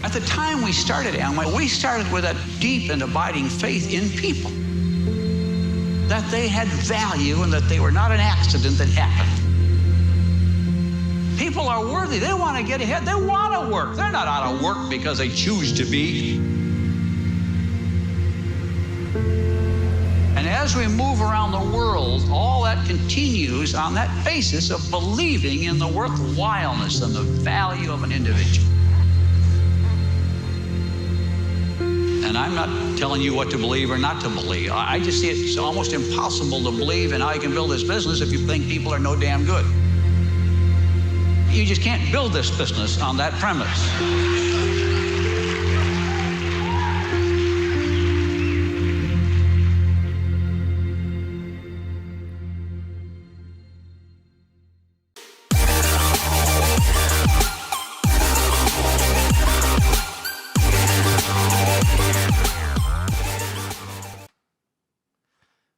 At the time we started Amway, we started with a deep and abiding faith in people. That they had value and that they were not an accident that happened. People are worthy. They want to get ahead. They want to work. They're not out of work because they choose to be. And as we move around the world, all that continues on that basis of believing in the worthwhileness and the value of an individual. And I'm not telling you what to believe or not to believe. I just see it's almost impossible to believe in how you can build this business if you think people are no damn good. You just can't build this business on that premise.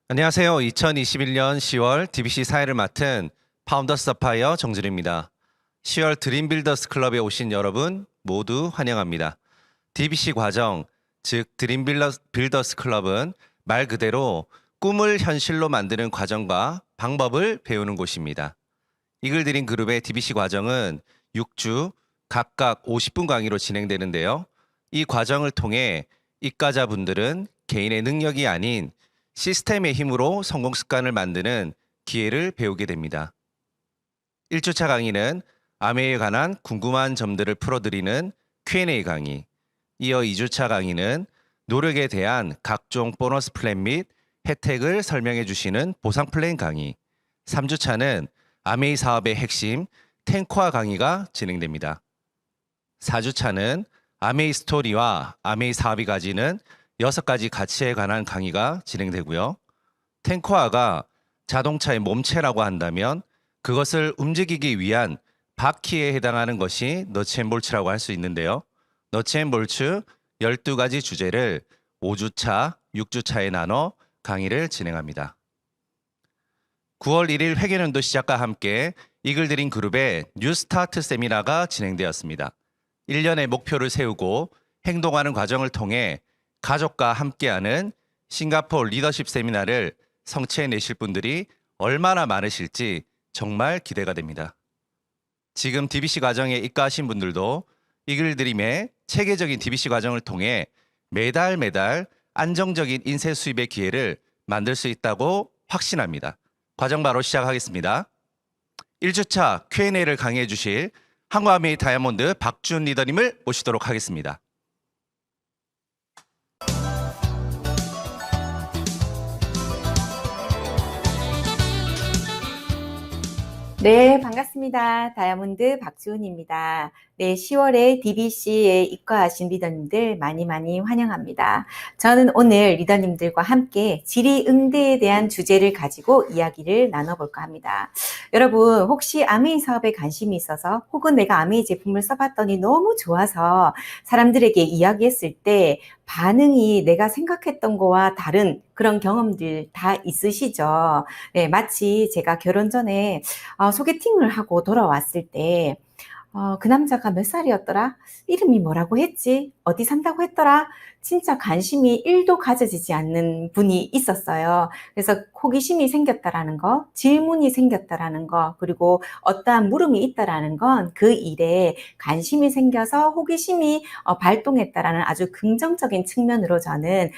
안녕하세요. 2021년 10월 DBC 사회를 맡은 파운더스 서파이어 정준입니다. 10월 드림빌더스 클럽에 오신 여러분 모두 환영합니다. DBC 과정, 즉 드림빌더스 클럽은 말 그대로 꿈을 현실로 만드는 과정과 방법을 배우는 곳입니다. 이글드림 그룹의 DBC 과정은 6주 각각 50분 강의로 진행되는데요. 이 과정을 통해 입가자분들은 개인의 능력이 아닌 시스템의 힘으로 성공 습관을 만드는 기회를 배우게 됩니다. 1주차 강의는 아메이에 관한 궁금한 점들을 풀어드리는 Q&A 강의, 이어 2주차 강의는 노력에 대한 각종 보너스 플랜 및 혜택을 설명해 주시는 보상 플랜 강의, 3주차는 아메이 사업의 핵심 탱커화 강의가 진행됩니다. 4주차는 아메이 스토리와 아메이 사업이 가지는 6가지 가치에 관한 강의가 진행되고요. 탱커화가 자동차의 몸체라고 한다면 그것을 움직이기 위한 바퀴에 해당하는 것이 너츠앤볼츠라고 할 수 있는데요. 너츠앤볼츠 12가지 주제를 5주차, 6주차에 나눠 강의를 진행합니다. 9월 1일 회계연도 시작과 함께 이글드림 그룹의 뉴스타트 세미나가 진행되었습니다. 1년의 목표를 세우고 행동하는 과정을 통해 가족과 함께하는 싱가포르 리더십 세미나를 성취해내실 분들이 얼마나 많으실지 정말 기대가 됩니다. 지금 DBC 과정에 입가하신 분들도 이글드림의 체계적인 DBC 과정을 통해 매달 안정적인 인쇄 수입의 기회를 만들 수 있다고 확신합니다. 과정 바로 시작하겠습니다. 1주차 Q&A를 강의해 주실 한국아메이 다이아몬드 박준 리더님을 모시도록 하겠습니다. 네, 반갑습니다. 다이아몬드 박주은입니다. 네, 10월에 DBC에 입과하신 리더님들 많이 환영합니다. 저는 오늘 리더님들과 함께 질의응대에 대한 주제를 가지고 이야기를 나눠볼까 합니다. 여러분, 혹시 아메이 사업에 관심이 있어서 혹은 내가 아메이 제품을 써봤더니 너무 좋아서 사람들에게 이야기했을 때 반응이 내가 생각했던 거와 다른 그런 경험들 다 있으시죠? 네, 마치 제가 결혼 전에 소개팅을 하고 돌아왔을 때 그 남자가 몇 살이었더라? 이름이 뭐라고 했지? 어디 산다고 했더라? 진짜 관심이 1도 가져지지 않는 분이 있었어요. 그래서 호기심이 생겼다라는 거, 질문이 생겼다라는 거, 그리고 어떠한 물음이 있다라는 건 그 일에 관심이 생겨서 호기심이 발동했다라는 아주 긍정적인 측면으로 저는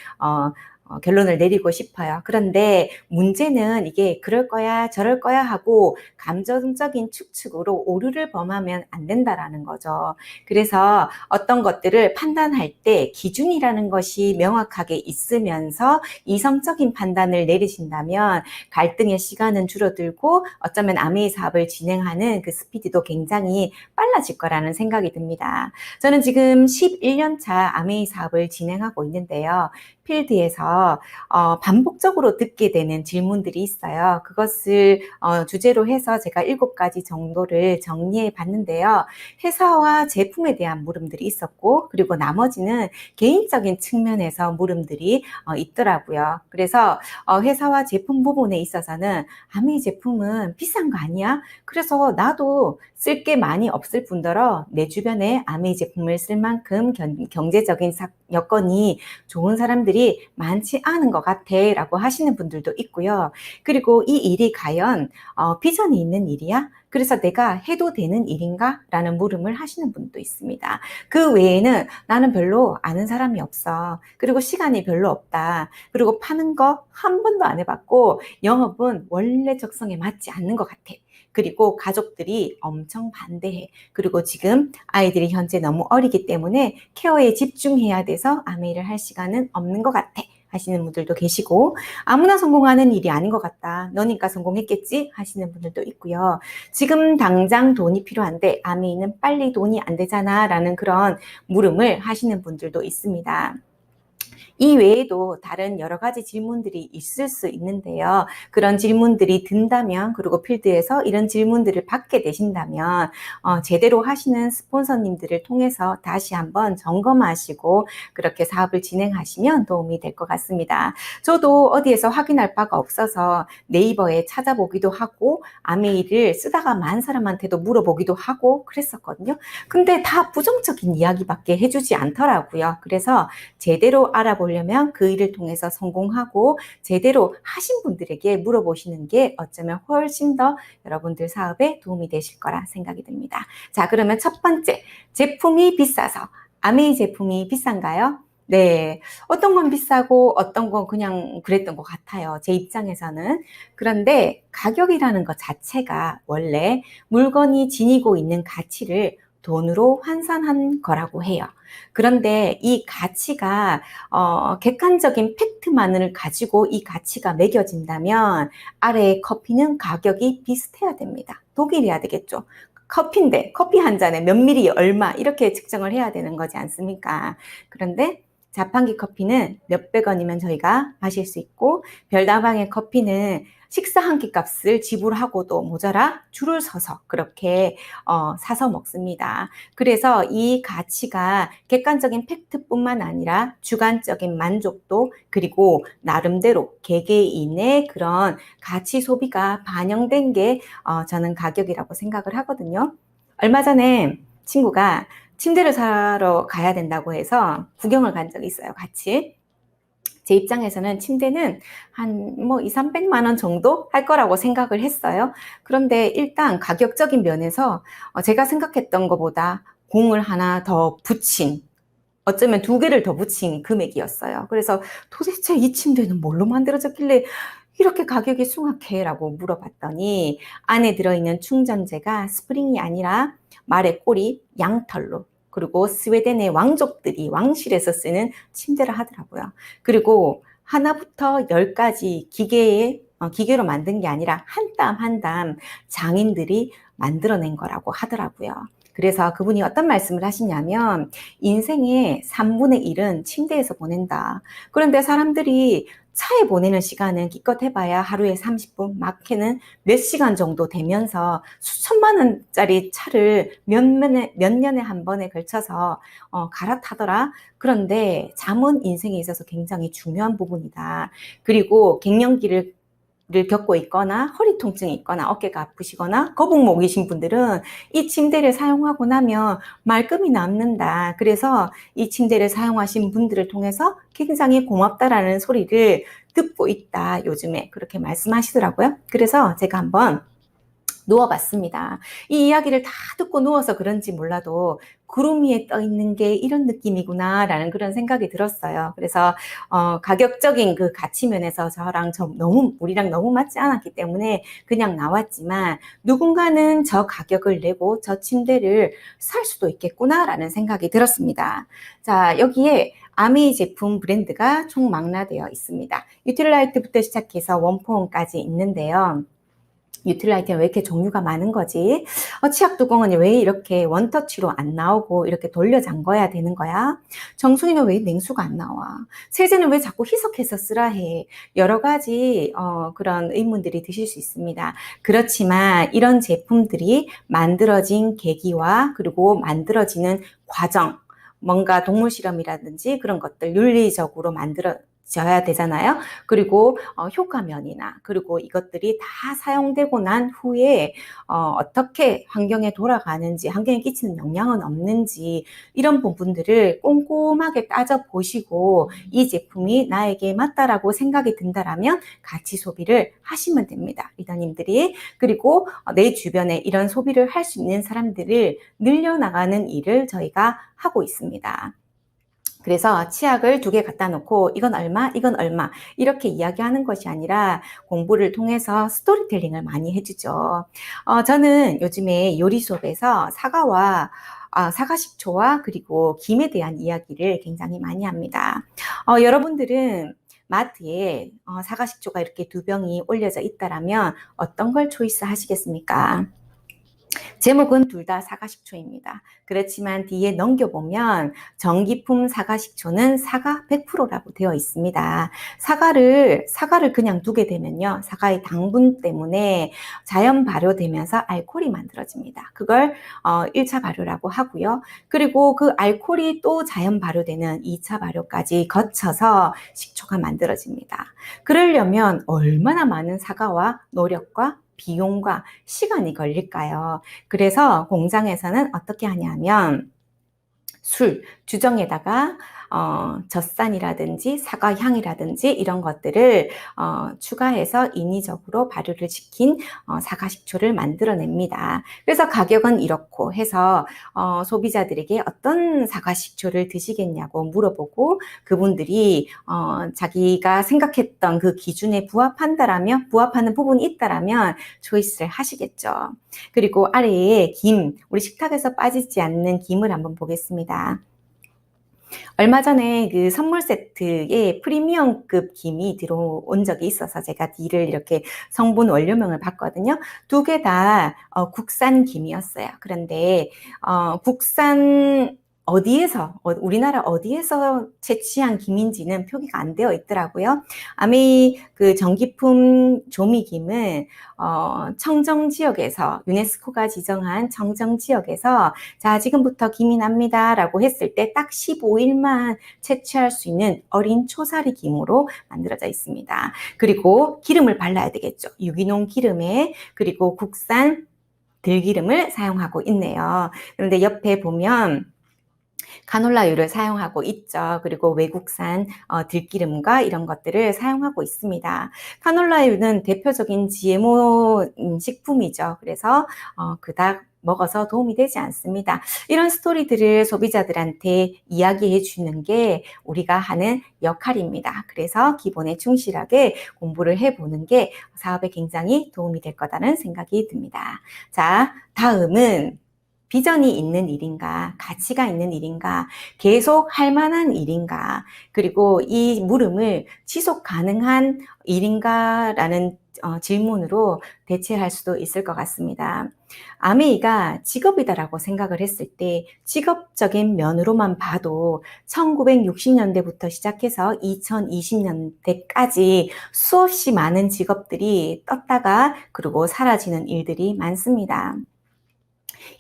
결론을 내리고 싶어요. 그런데 문제는 이게 그럴 거야 저럴 거야 하고 감정적인 추측으로 오류를 범하면 안 된다라는 거죠. 그래서 어떤 것들을 판단할 때 기준이라는 것이 명확하게 있으면서 이성적인 판단을 내리신다면 갈등의 시간은 줄어들고 어쩌면 아메이 사업을 진행하는 그 스피드도 굉장히 빨라질 거라는 생각이 듭니다. 저는 지금 11년 차 아메이 사업을 진행하고 있는데요. 필드에서 통해서 반복적으로 듣게 되는 질문들이 있어요. 그것을 주제로 해서 제가 7가지 정도를 정리해 봤는데요. 회사와 제품에 대한 물음들이 있었고, 그리고 나머지는 개인적인 측면에서 물음들이 있더라고요. 그래서 회사와 제품 부분에 있어서는 아메이 제품은 비싼 거 아니야? 그래서 나도 쓸 게 많이 없을 뿐더러 내 주변에 아메이 제품을 쓸 만큼 경제적인 여건이 좋은 사람들이 많지 않은 것 같아 라고 하시는 분들도 있고요. 그리고 이 일이 과연 비전이 있는 일이야? 그래서 내가 해도 되는 일인가? 라는 물음을 하시는 분도 있습니다. 그 외에는 나는 별로 아는 사람이 없어. 그리고 시간이 별로 없다. 그리고 파는 거 한 번도 안 해봤고 영업은 원래 적성에 맞지 않는 것 같아. 그리고 가족들이 엄청 반대해. 그리고 지금 아이들이 현재 너무 어리기 때문에 케어에 집중해야 돼서 아메이를 할 시간은 없는 것 같아 하시는 분들도 계시고, 아무나 성공하는 일이 아닌 것 같다. 너니까 성공했겠지 하시는 분들도 있고요. 지금 당장 돈이 필요한데 아메이는 빨리 돈이 안 되잖아 라는 그런 물음을 하시는 분들도 있습니다. 이 외에도 다른 여러 가지 질문들이 있을 수 있는데요. 그런 질문들이 든다면, 그리고 필드에서 이런 질문들을 받게 되신다면 제대로 하시는 스폰서님들을 통해서 다시 한번 점검하시고 그렇게 사업을 진행하시면 도움이 될 것 같습니다. 저도 어디에서 확인할 바가 없어서 네이버에 찾아보기도 하고 아메이를 쓰다가 만 사람한테도 물어보기도 하고 그랬었거든요. 근데 다 부정적인 이야기밖에 해주지 않더라고요. 그래서 제대로 알아보려면 그 일을 통해서 성공하고 제대로 하신 분들에게 물어보시는 게 어쩌면 훨씬 더 여러분들 사업에 도움이 되실 거라 생각이 듭니다. 자, 그러면 첫 번째, 제품이 비싸서 아메이 제품이 비싼가요? 네, 어떤 건 비싸고 어떤 건 그냥 그랬던 것 같아요. 제 입장에서는. 그런데 가격이라는 것 자체가 원래 물건이 지니고 있는 가치를 돈으로 환산한 거라고 해요. 그런데 이 가치가 객관적인 팩트만을 가지고 이 가치가 매겨진다면 아래의 커피는 가격이 비슷해야 됩니다. 독일이어야 되겠죠. 커피인데 커피 한 잔에 몇 미리 얼마 이렇게 측정을 해야 되는 거지 않습니까? 그런데 자판기 커피는 몇백 원이면 저희가 마실 수 있고, 별다방의 커피는 식사 한 끼 값을 지불하고도 모자라 줄을 서서 그렇게 사서 먹습니다. 그래서 이 가치가 객관적인 팩트뿐만 아니라 주관적인 만족도, 그리고 나름대로 개개인의 그런 가치 소비가 반영된 게 저는 가격이라고 생각을 하거든요. 얼마 전에 친구가 침대를 사러 가야 된다고 해서 구경을 간 적이 있어요, 같이. 제 입장에서는 침대는 한 2, 300만 원 정도 할 거라고 생각을 했어요. 그런데 일단 가격적인 면에서 제가 생각했던 것보다 공을 하나 더 붙인, 어쩌면 2개를 더 붙인 금액이었어요. 그래서 도대체 이 침대는 뭘로 만들어졌길래 이렇게 가격이 숭악해? 라고 물어봤더니 안에 들어있는 충전재가 스프링이 아니라 말의 꼬리, 양털로, 그리고 스웨덴의 왕족들이 왕실에서 쓰는 침대를 하더라고요. 그리고 하나부터 10까지 기계로 만든 게 아니라 한 땀 한 땀 장인들이 만들어낸 거라고 하더라고요. 그래서 그분이 어떤 말씀을 하시냐면 인생의 3분의 1은 침대에서 보낸다. 그런데 사람들이 차에 보내는 시간은 기껏 해봐야 하루에 30분, 많게는 몇 시간 정도 되면서 수천만 원짜리 차를 몇 년에 한 번에 걸쳐서 갈아타더라. 그런데 잠은 인생에 있어서 굉장히 중요한 부분이다. 그리고 갱년기를 겪고 있거나 허리 통증이 있거나 어깨가 아프시거나 거북목이신 분들은 이 침대를 사용하고 나면 말끔히 낫는다. 그래서 이 침대를 사용하신 분들을 통해서 굉장히 고맙다라는 소리를 듣고 있다. 요즘에 그렇게 말씀하시더라고요. 그래서 제가 한번 누워봤습니다. 이 이야기를 다 듣고 누워서 그런지 몰라도 구름 위에 떠 있는 게 이런 느낌이구나 라는 그런 생각이 들었어요. 그래서 가격적인 그 가치 면에서 우리랑 너무 맞지 않았기 때문에 그냥 나왔지만, 누군가는 저 가격을 내고 저 침대를 살 수도 있겠구나 라는 생각이 들었습니다. 자, 여기에 아메이 제품 브랜드가 총 망라되어 있습니다. 유틸라이트부터 시작해서 원포원까지 있는데요. 유틸라이트는 왜 이렇게 종류가 많은 거지? 치약 뚜껑은 왜 이렇게 원터치로 안 나오고 이렇게 돌려 잠궈야 되는 거야? 정수기는 왜 냉수가 안 나와? 세제는 왜 자꾸 희석해서 쓰라 해? 여러 가지 그런 의문들이 드실 수 있습니다. 그렇지만 이런 제품들이 만들어진 계기와 그리고 만들어지는 과정, 뭔가 동물 실험이라든지 그런 것들 윤리적으로 만들어져야 되잖아요. 그리고 효과면이나 그리고 이것들이 다 사용되고 난 후에 어떻게 환경에 돌아가는지, 환경에 끼치는 영향은 없는지 이런 부분들을 꼼꼼하게 따져보시고 이 제품이 나에게 맞다라고 생각이 든다라면 같이 소비를 하시면 됩니다. 리더님들이. 그리고 내 주변에 이런 소비를 할 수 있는 사람들을 늘려나가는 일을 저희가 하고 있습니다. 그래서 치약을 2개 갖다 놓고 이건 얼마, 이건 얼마 이렇게 이야기하는 것이 아니라 공부를 통해서 스토리텔링을 많이 해주죠. 저는 요즘에 요리 수업에서 사과식초와 그리고 김에 대한 이야기를 굉장히 많이 합니다. 여러분들은 마트에 사과식초가 이렇게 2병이 올려져 있다라면 어떤 걸 초이스 하시겠습니까? 제목은 둘 다 사과식초입니다. 그렇지만 뒤에 넘겨보면 전기품 사과식초는 사과 100%라고 되어 있습니다. 사과를 그냥 두게 되면요. 사과의 당분 때문에 자연 발효되면서 알코올이 만들어집니다. 그걸 1차 발효라고 하고요. 그리고 그 알코올이 또 자연 발효되는 2차 발효까지 거쳐서 식초가 만들어집니다. 그러려면 얼마나 많은 사과와 노력과 비용과 시간이 걸릴까요? 그래서 공장에서는 어떻게 하냐면 주정에다가 젖산이라든지 사과향이라든지 이런 것들을 추가해서 인위적으로 발효를 시킨 사과식초를 만들어냅니다. 그래서 가격은 이렇고 해서 소비자들에게 어떤 사과식초를 드시겠냐고 물어보고 그분들이 자기가 생각했던 그 기준에 부합하는 부분이 있다라면 초이스를 하시겠죠. 그리고 아래에 김, 우리 식탁에서 빠지지 않는 김을 한번 보겠습니다. 얼마 전에 그 선물 세트에 프리미엄급 김이 들어온 적이 있어서 제가 딜을 이렇게 성분 원료명을 봤거든요. 2개 다 국산 김이었어요. 그런데 국산 우리나라 어디에서 채취한 김인지는 표기가 안 되어 있더라고요. 아메이 그 전기품 조미김은 청정 지역에서 유네스코가 지정한 청정 지역에서 자 지금부터 김이 납니다 라고 했을 때 딱 15일만 채취할 수 있는 어린 초사리 김으로 만들어져 있습니다. 그리고 기름을 발라야 되겠죠. 유기농 기름에 그리고 국산 들기름을 사용하고 있네요. 그런데 옆에 보면 카놀라유를 사용하고 있죠. 그리고 외국산 들기름과 이런 것들을 사용하고 있습니다. 카놀라유는 대표적인 GMO 식품이죠. 그래서 그닥 먹어서 도움이 되지 않습니다. 이런 스토리들을 소비자들한테 이야기해 주는 게 우리가 하는 역할입니다. 그래서 기본에 충실하게 공부를 해보는 게 사업에 굉장히 도움이 될 거다라는 생각이 듭니다. 자, 다음은 비전이 있는 일인가, 가치가 있는 일인가, 계속 할 만한 일인가, 그리고 이 물음을 지속 가능한 일인가라는 질문으로 대체할 수도 있을 것 같습니다. 아메이가 직업이다라고 생각을 했을 때 직업적인 면으로만 봐도 1960년대부터 시작해서 2020년대까지 수없이 많은 직업들이 떴다가 그리고 사라지는 일들이 많습니다.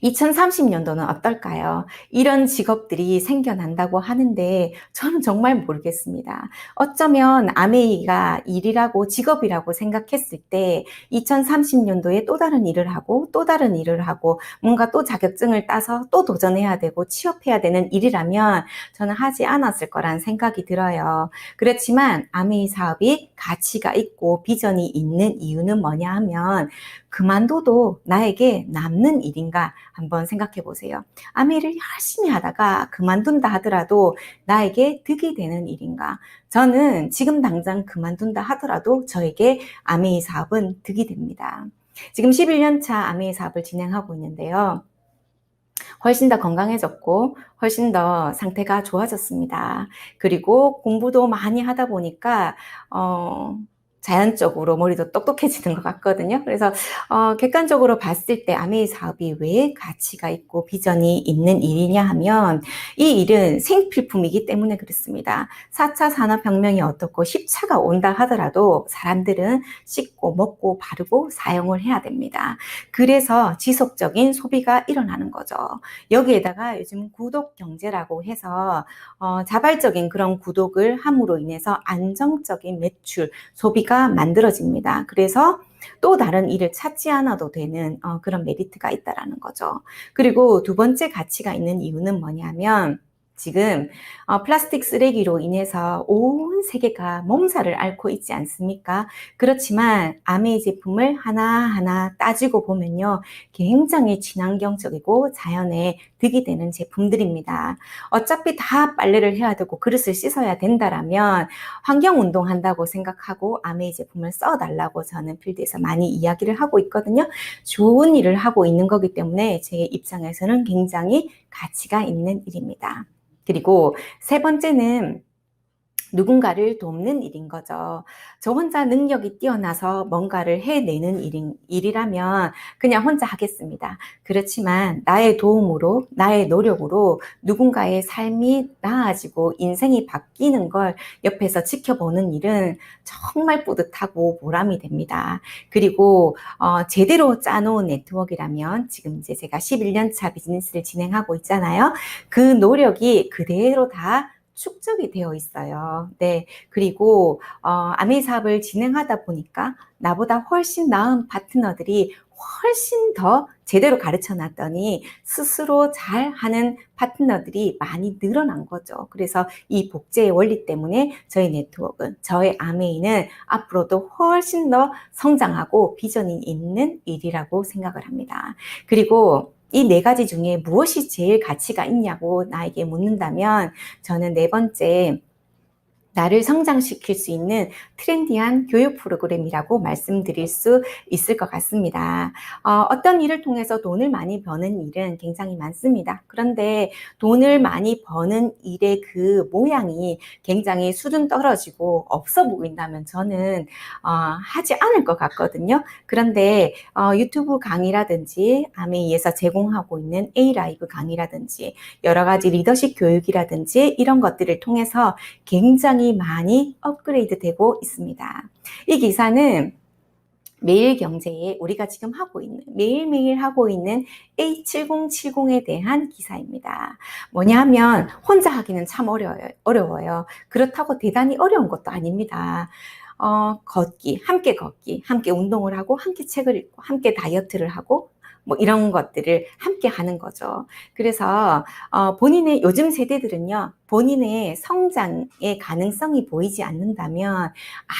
2030년도는 어떨까요? 이런 직업들이 생겨난다고 하는데 저는 정말 모르겠습니다. 어쩌면 아메이가 일이라고 직업이라고 생각했을 때 2030년도에 또 다른 일을 하고 또 다른 일을 하고 뭔가 또 자격증을 따서 또 도전해야 되고 취업해야 되는 일이라면 저는 하지 않았을 거란 생각이 들어요. 그렇지만 아메이 사업이 가치가 있고 비전이 있는 이유는 뭐냐 하면 그만둬도 나에게 남는 일인가 한번 생각해 보세요. 아메이를 열심히 하다가 그만둔다 하더라도 나에게 득이 되는 일인가? 저는 지금 당장 그만둔다 하더라도 저에게 아메이 사업은 득이 됩니다. 지금 11년 차 아메이 사업을 진행하고 있는데요. 훨씬 더 건강해졌고 훨씬 더 상태가 좋아졌습니다. 그리고 공부도 많이 하다 보니까 자연적으로 머리도 똑똑해지는 것 같거든요. 그래서 객관적으로 봤을 때 아메이 사업이 왜 가치가 있고 비전이 있는 일이냐 하면 이 일은 생필품이기 때문에 그렇습니다. 4차 산업혁명이 어떻고 10차가 온다 하더라도 사람들은 씻고 먹고 바르고 사용을 해야 됩니다. 그래서 지속적인 소비가 일어나는 거죠. 여기에다가 요즘 구독 경제라고 해서 자발적인 그런 구독을 함으로 인해서 안정적인 매출, 소비가 만들어집니다. 그래서 또 다른 일을 찾지 않아도 되는 그런 메리트가 있다라는 거죠. 그리고 두 번째 가치가 있는 이유는 뭐냐면 지금 플라스틱 쓰레기로 인해서 온 세계가 몸살을 앓고 있지 않습니까? 그렇지만 아메이 제품을 하나하나 따지고 보면요. 굉장히 친환경적이고 자연에 득이 되는 제품들입니다. 어차피 다 빨래를 해야 되고 그릇을 씻어야 된다라면 환경운동 한다고 생각하고 아메이 제품을 써달라고 저는 필드에서 많이 이야기를 하고 있거든요. 좋은 일을 하고 있는 거기 때문에 제 입장에서는 굉장히 가치가 있는 일입니다. 그리고 세 번째는 누군가를 돕는 일인 거죠. 저 혼자 능력이 뛰어나서 뭔가를 해내는 일이라면 그냥 혼자 하겠습니다. 그렇지만 나의 도움으로, 나의 노력으로 누군가의 삶이 나아지고 인생이 바뀌는 걸 옆에서 지켜보는 일은 정말 뿌듯하고 보람이 됩니다. 그리고 제대로 짜놓은 네트워크라면 지금 이제 제가 11년 차 비즈니스를 진행하고 있잖아요. 그 노력이 그대로 다 축적이 되어 있어요. 네. 그리고, 아메이 사업을 진행하다 보니까 나보다 훨씬 나은 파트너들이 훨씬 더 제대로 가르쳐 놨더니 스스로 잘하는 파트너들이 많이 늘어난 거죠. 그래서 이 복제의 원리 때문에 저희 네트워크, 저의 아메이는 앞으로도 훨씬 더 성장하고 비전이 있는 일이라고 생각을 합니다. 그리고 이 네 가지 중에 무엇이 제일 가치가 있냐고 나에게 묻는다면 저는 네 번째, 나를 성장시킬 수 있는 트렌디한 교육 프로그램이라고 말씀드릴 수 있을 것 같습니다. 어떤 일을 통해서 돈을 많이 버는 일은 굉장히 많습니다. 그런데 돈을 많이 버는 일의 그 모양이 굉장히 수준 떨어지고 없어 보인다면 저는 하지 않을 것 같거든요. 그런데 유튜브 강의라든지 아메이에서 제공하고 있는 A-라이브 강의라든지 여러 가지 리더십 교육이라든지 이런 것들을 통해서 굉장히 많이 업그레이드 되고 있습니다. 이 기사는 매일경제에 우리가 지금 매일매일 하고 있는 A7070에 대한 기사입니다. 뭐냐면 혼자 하기는 참 어려워요. 그렇다고 대단히 어려운 것도 아닙니다. 함께 운동을 하고, 함께 책을 읽고, 함께 다이어트를 하고, 뭐 이런 것들을 함께 하는 거죠. 그래서 요즘 세대들은요, 본인의 성장의 가능성이 보이지 않는다면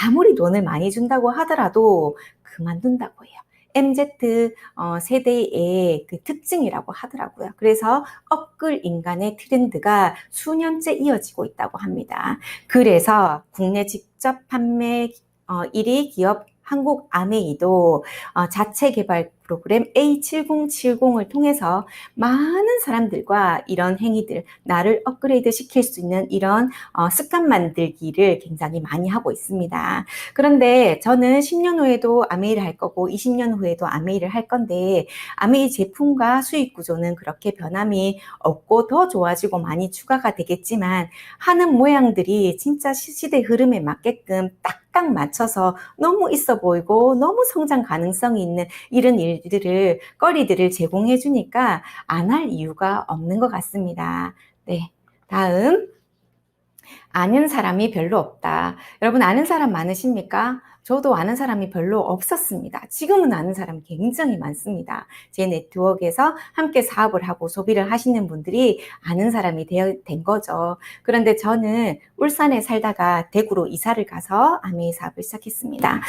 아무리 돈을 많이 준다고 하더라도 그만둔다고 해요. MZ 세대의 그 특징이라고 하더라고요. 그래서 업글 인간의 트렌드가 수년째 이어지고 있다고 합니다. 그래서 국내 직접 판매 1위 기업 한국 아메이도 자체 개발 프로그램 A7070을 통해서 많은 사람들과 이런 행위들, 나를 업그레이드 시킬 수 있는 이런 습관 만들기를 굉장히 많이 하고 있습니다. 그런데 저는 10년 후에도 아메이를 할 거고 20년 후에도 아메이를 할 건데 아메이 제품과 수익 구조는 그렇게 변함이 없고 더 좋아지고 많이 추가가 되겠지만 하는 모양들이 진짜 시대 흐름에 맞게끔 딱 맞춰서 너무 있어 보이고 너무 성장 가능성이 있는 이런 거리들을 제공해 주니까 안 할 이유가 없는 것 같습니다. 네, 다음. 아는 사람이 별로 없다. 여러분 아는 사람 많으십니까? 저도 아는 사람이 별로 없었습니다. 지금은 아는 사람이 굉장히 많습니다. 제 네트워크에서 함께 사업을 하고 소비를 하시는 분들이 아는 사람이 된 거죠. 그런데 저는 울산에 살다가 대구로 이사를 가서 아메이 사업을 시작했습니다.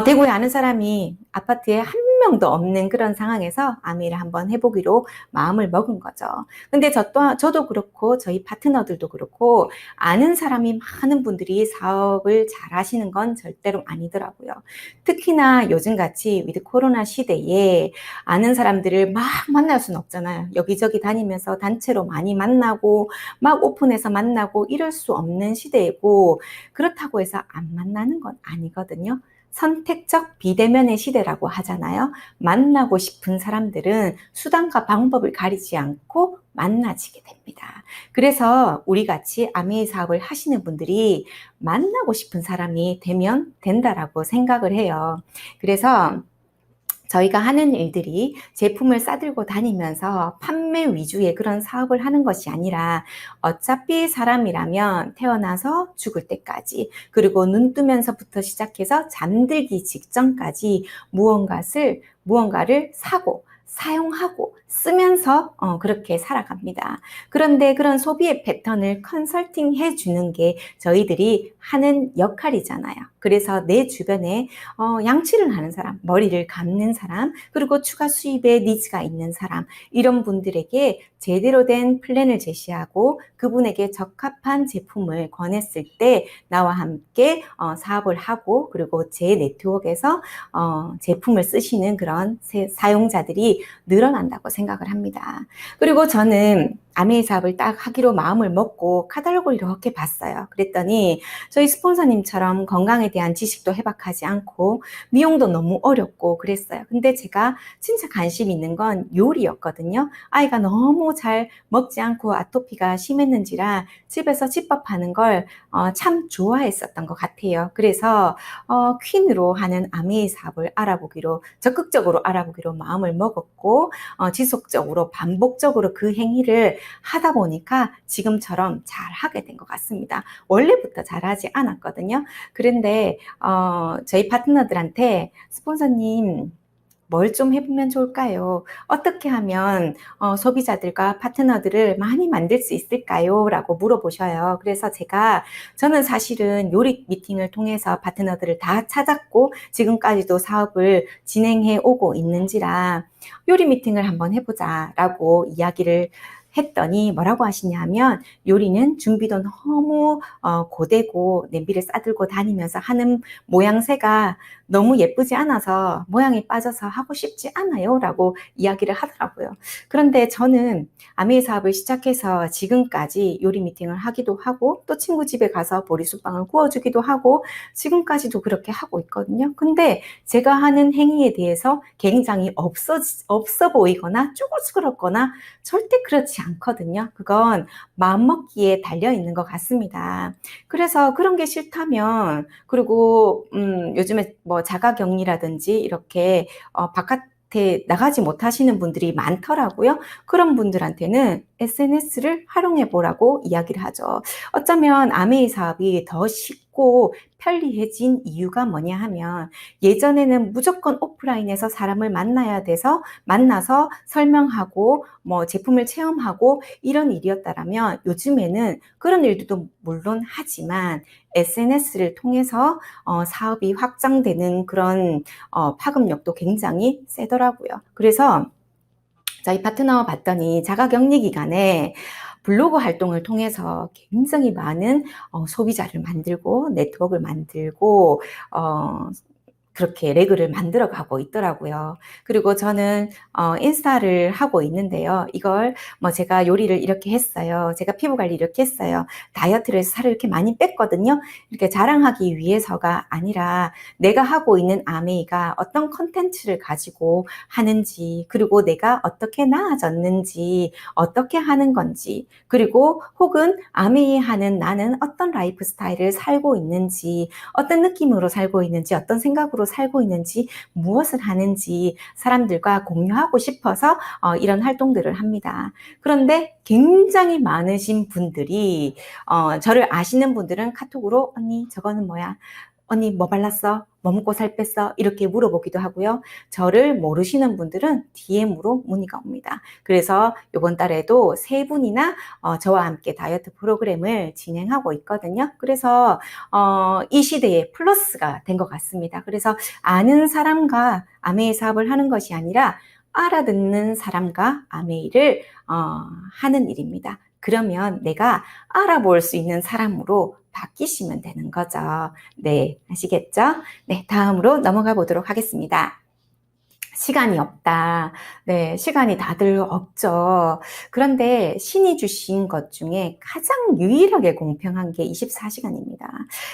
대구에 아는 사람이 아파트에 한 명도 없는 그런 상황에서 아메이를 한번 해보기로 마음을 먹은 거죠. 근데 저도 그렇고 저희 파트너들도 그렇고 아는 사람이 많은 분들이 사업을 잘 하시는 건 절대로 아니더라고요. 특히나 요즘같이 위드 코로나 시대에 아는 사람들을 막 만날 수는 없잖아요. 여기저기 다니면서 단체로 많이 만나고 막 오픈해서 만나고 이럴 수 없는 시대이고 그렇다고 해서 안 만나는 건 아니거든요. 선택적 비대면의 시대라고 하잖아요. 만나고 싶은 사람들은 수단과 방법을 가리지 않고 만나지게 됩니다. 그래서 우리 같이 아메이 사업을 하시는 분들이 만나고 싶은 사람이 되면 된다라고 생각을 해요. 그래서 저희가 하는 일들이 제품을 싸들고 다니면서 판매 위주의 그런 사업을 하는 것이 아니라 어차피 사람이라면 태어나서 죽을 때까지 그리고 눈 뜨면서부터 시작해서 잠들기 직전까지 무언가를 사고 사용하고 쓰면서 그렇게 살아갑니다. 그런데 그런 소비의 패턴을 컨설팅 해주는 게 저희들이 하는 역할이잖아요. 그래서 내 주변에 양치를 하는 사람, 머리를 감는 사람, 그리고 추가 수입에 니즈가 있는 사람, 이런 분들에게 제대로 된 플랜을 제시하고 그분에게 적합한 제품을 권했을 때 나와 함께 사업을 하고 그리고 제 네트워크에서 제품을 쓰시는 그런 사용자들이 늘어난다고 생각을 합니다. 그리고 저는 아메이 사업을 딱 하기로 마음을 먹고 카탈로그를 이렇게 봤어요. 그랬더니 저희 스폰서님처럼 건강에 대한 지식도 해박하지 않고 미용도 너무 어렵고 그랬어요. 근데 제가 진짜 관심 있는 건 요리였거든요. 아이가 너무 잘 먹지 않고 아토피가 심했는지라 집에서 집밥하는 걸 참 좋아했었던 것 같아요. 그래서 퀸으로 하는 아메이 사업을 적극적으로 알아보기로 마음을 먹었고 지속적으로 반복적으로 그 행위를 하다 보니까 지금처럼 잘 하게 된 것 같습니다. 원래부터 잘하지 않았거든요. 그런데 저희 파트너들한테 스폰서님 뭘 좀 해보면 좋을까요? 어떻게 하면 소비자들과 파트너들을 많이 만들 수 있을까요? 라고 물어보셔요. 그래서 저는 사실은 요리 미팅을 통해서 파트너들을 다 찾았고 지금까지도 사업을 진행해 오고 있는지라 요리 미팅을 한번 해보자 라고 이야기를 했더니 뭐라고 하시냐면 요리는 준비도 너무 고되고 냄비를 싸들고 다니면서 하는 모양새가 너무 예쁘지 않아서 모양이 빠져서 하고 싶지 않아요 라고 이야기를 하더라고요. 그런데 저는 아메이 사업을 시작해서 지금까지 요리 미팅을 하기도 하고 또 친구 집에 가서 보리쑥빵을 구워주기도 하고 지금까지도 그렇게 하고 있거든요. 근데 제가 하는 행위에 대해서 굉장히 없어 보이거나 쭈글쭈글거나 절대 그렇지 않거든요. 그건 마음먹기에 달려있는 것 같습니다. 그래서 그런 게 싫다면 그리고 요즘에 뭐 자가격리라든지 이렇게 바깥에 나가지 못하시는 분들이 많더라고요. 그런 분들한테는 SNS를 활용해 보라고 이야기를 하죠. 어쩌면 아메이 사업이 더 쉽고 편리해진 이유가 뭐냐 하면 예전에는 무조건 오프라인에서 사람을 만나서 설명하고 뭐 제품을 체험하고 이런 일이었다면 요즘에는 그런 일들도 물론 하지만 SNS를 통해서 사업이 확장되는 그런 파급력도 굉장히 세더라고요. 그래서 저희 파트너 봤더니 자가격리 기간에 블로그 활동을 통해서 굉장히 많은 소비자를 만들고 네트워크를 만들고 그렇게 레그를 만들어 가고 있더라고요. 그리고 저는 인스타를 하고 있는데요. 이걸 뭐 제가 요리를 이렇게 했어요. 제가 피부 관리 이렇게 했어요. 다이어트를 해서 살을 이렇게 많이 뺐거든요. 이렇게 자랑하기 위해서가 아니라 내가 하고 있는 아메이가 어떤 컨텐츠를 가지고 하는지 그리고 내가 어떻게 나아졌는지 어떻게 하는 건지 그리고 혹은 아메이 하는 나는 어떤 라이프 스타일을 살고 있는지 어떤 느낌으로 살고 있는지 어떤 생각으로 살고 있는지 무엇을 하는지 사람들과 공유하고 싶어서 이런 활동들을 합니다. 그런데 굉장히 많으신 분들이 저를 아시는 분들은 카톡으로 언니 저거는 뭐야? 언니 뭐 발랐어? 뭐 먹고 살 뺐어? 이렇게 물어보기도 하고요. 저를 모르시는 분들은 DM으로 문의가 옵니다. 그래서 이번 달에도 3분이나 저와 함께 다이어트 프로그램을 진행하고 있거든요. 그래서 이 시대에 플러스가 된 것 같습니다. 그래서 아는 사람과 아메이 사업을 하는 것이 아니라 알아듣는 사람과 아메이를 하는 일입니다. 그러면 내가 알아볼 수 있는 사람으로 바뀌시면 되는 거죠. 네, 아시겠죠? 네, 다음으로 넘어가 보도록 하겠습니다. 시간이 없다. 네, 시간이 다들 없죠. 그런데 신이 주신 것 중에 가장 유일하게 공평한 게 24시간입니다.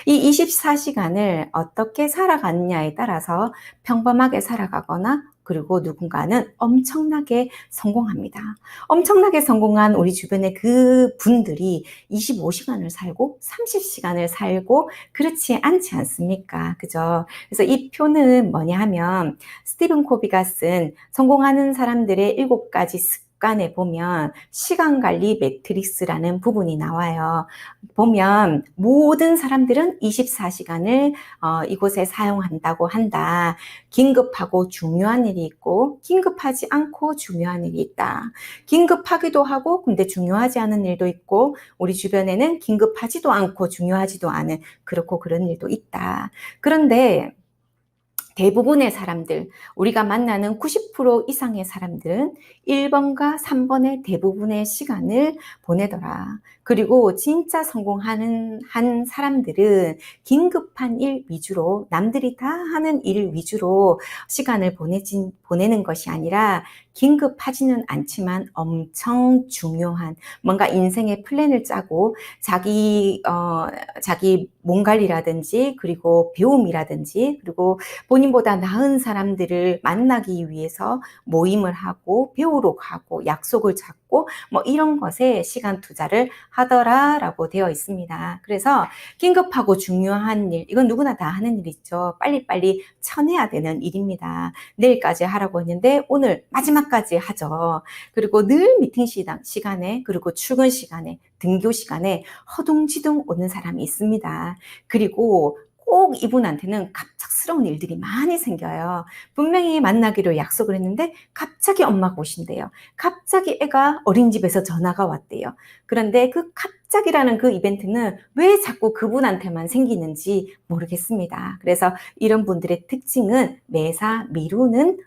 이 24시간을 어떻게 살아가느냐에 따라서 평범하게 살아가거나 그리고 누군가는 엄청나게 성공합니다. 엄청나게 성공한 우리 주변의 그 분들이 25시간을 살고 30시간을 살고 그렇지 않지 않습니까? 그죠? 그래서 이 표는 뭐냐 하면 스티븐 코비가 쓴 성공하는 사람들의 7가지 습관에 보면 시간관리 매트릭스라는 부분이 나와요. 보면 모든 사람들은 24시간을 이곳에 사용한다고 한다. 긴급하고 중요한 일이 있고 긴급하지 않고 중요한 일이 있다. 긴급하기도 하고 근데 중요하지 않은 일도 있고 우리 주변에는 긴급하지도 않고 중요하지도 않은 그렇고 그런 일도 있다. 그런데 대부분의 사람들, 우리가 만나는 90% 이상의 사람들은 1번과 3번의 대부분의 시간을 보내더라. 그리고 진짜 성공하는 한 사람들은 긴급한 일 위주로, 남들이 다 하는 일 위주로 시간을 보내는 것이 아니라 긴급하지는 않지만 엄청 중요한 뭔가 인생의 플랜을 짜고 자기 몸 관리라든지 그리고 배움이라든지 그리고 본인보다 나은 사람들을 만나기 위해서 모임을 하고 배우러 가고 약속을 잡고 뭐 이런 것에 시간 투자를 하더라라고 되어 있습니다. 그래서 긴급하고 중요한 일, 이건 누구나 다 하는 일이죠. 빨리빨리 쳐내야 되는 일입니다. 내일까지 하라고 했는데 오늘 마지막까지 하죠. 그리고 늘 미팅 시간에 그리고 출근 시간에 등교 시간에 허둥지둥 오는 사람이 있습니다. 그리고 꼭 이분한테는 갑작스러운 일들이 많이 생겨요. 분명히 만나기로 약속을 했는데 갑자기 엄마가 오신대요. 갑자기 애가 어린이집에서 전화가 왔대요. 그런데 그 갑자기라는 그 이벤트는 왜 자꾸 그분한테만 생기는지 모르겠습니다. 그래서 이런 분들의 특징은 매사 미루는